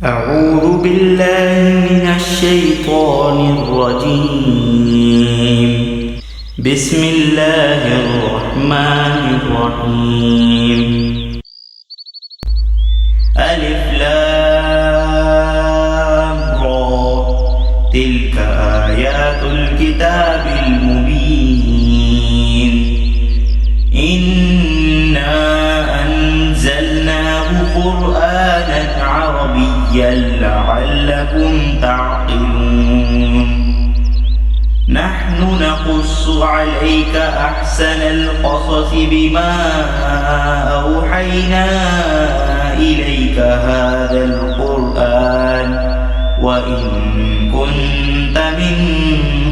أعوذ بالله من الشيطان الرجيم. بسم الله الرحمن الرحيم. ألف لام را تلك آيات الكتاب المبين. إنا أنزلناه قرآنا عربيا لعلكم تعقلون. نحن نقص عليك أحسن القصص بما أوحينا إليك هذا القرآن وإن كنت من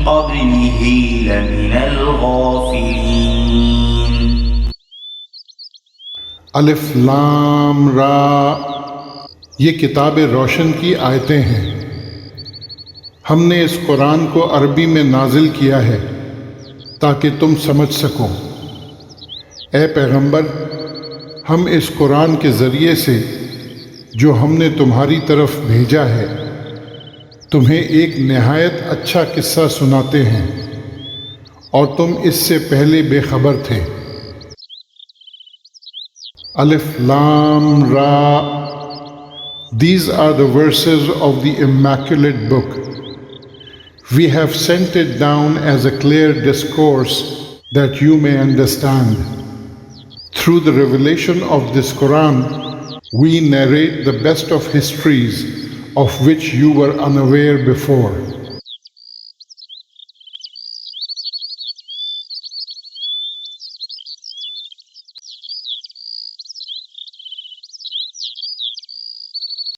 قبله لمن الغافلين. الف لام را، یہ کتاب روشن کی آیتیں ہیں. ہم نے اس قرآن کو عربی میں نازل کیا ہے تاکہ تم سمجھ سکو. اے پیغمبر، ہم اس قرآن کے ذریعے سے جو ہم نے تمہاری طرف بھیجا ہے تمہیں ایک نہایت اچھا قصہ سناتے ہیں اور تم اس سے پہلے بے خبر تھے. الف لام را. These are the verses of the Immaculate Book. We have sent it down as a clear discourse that you may understand. Through the revelation of this Quran, we narrate the best of histories of which you were unaware before.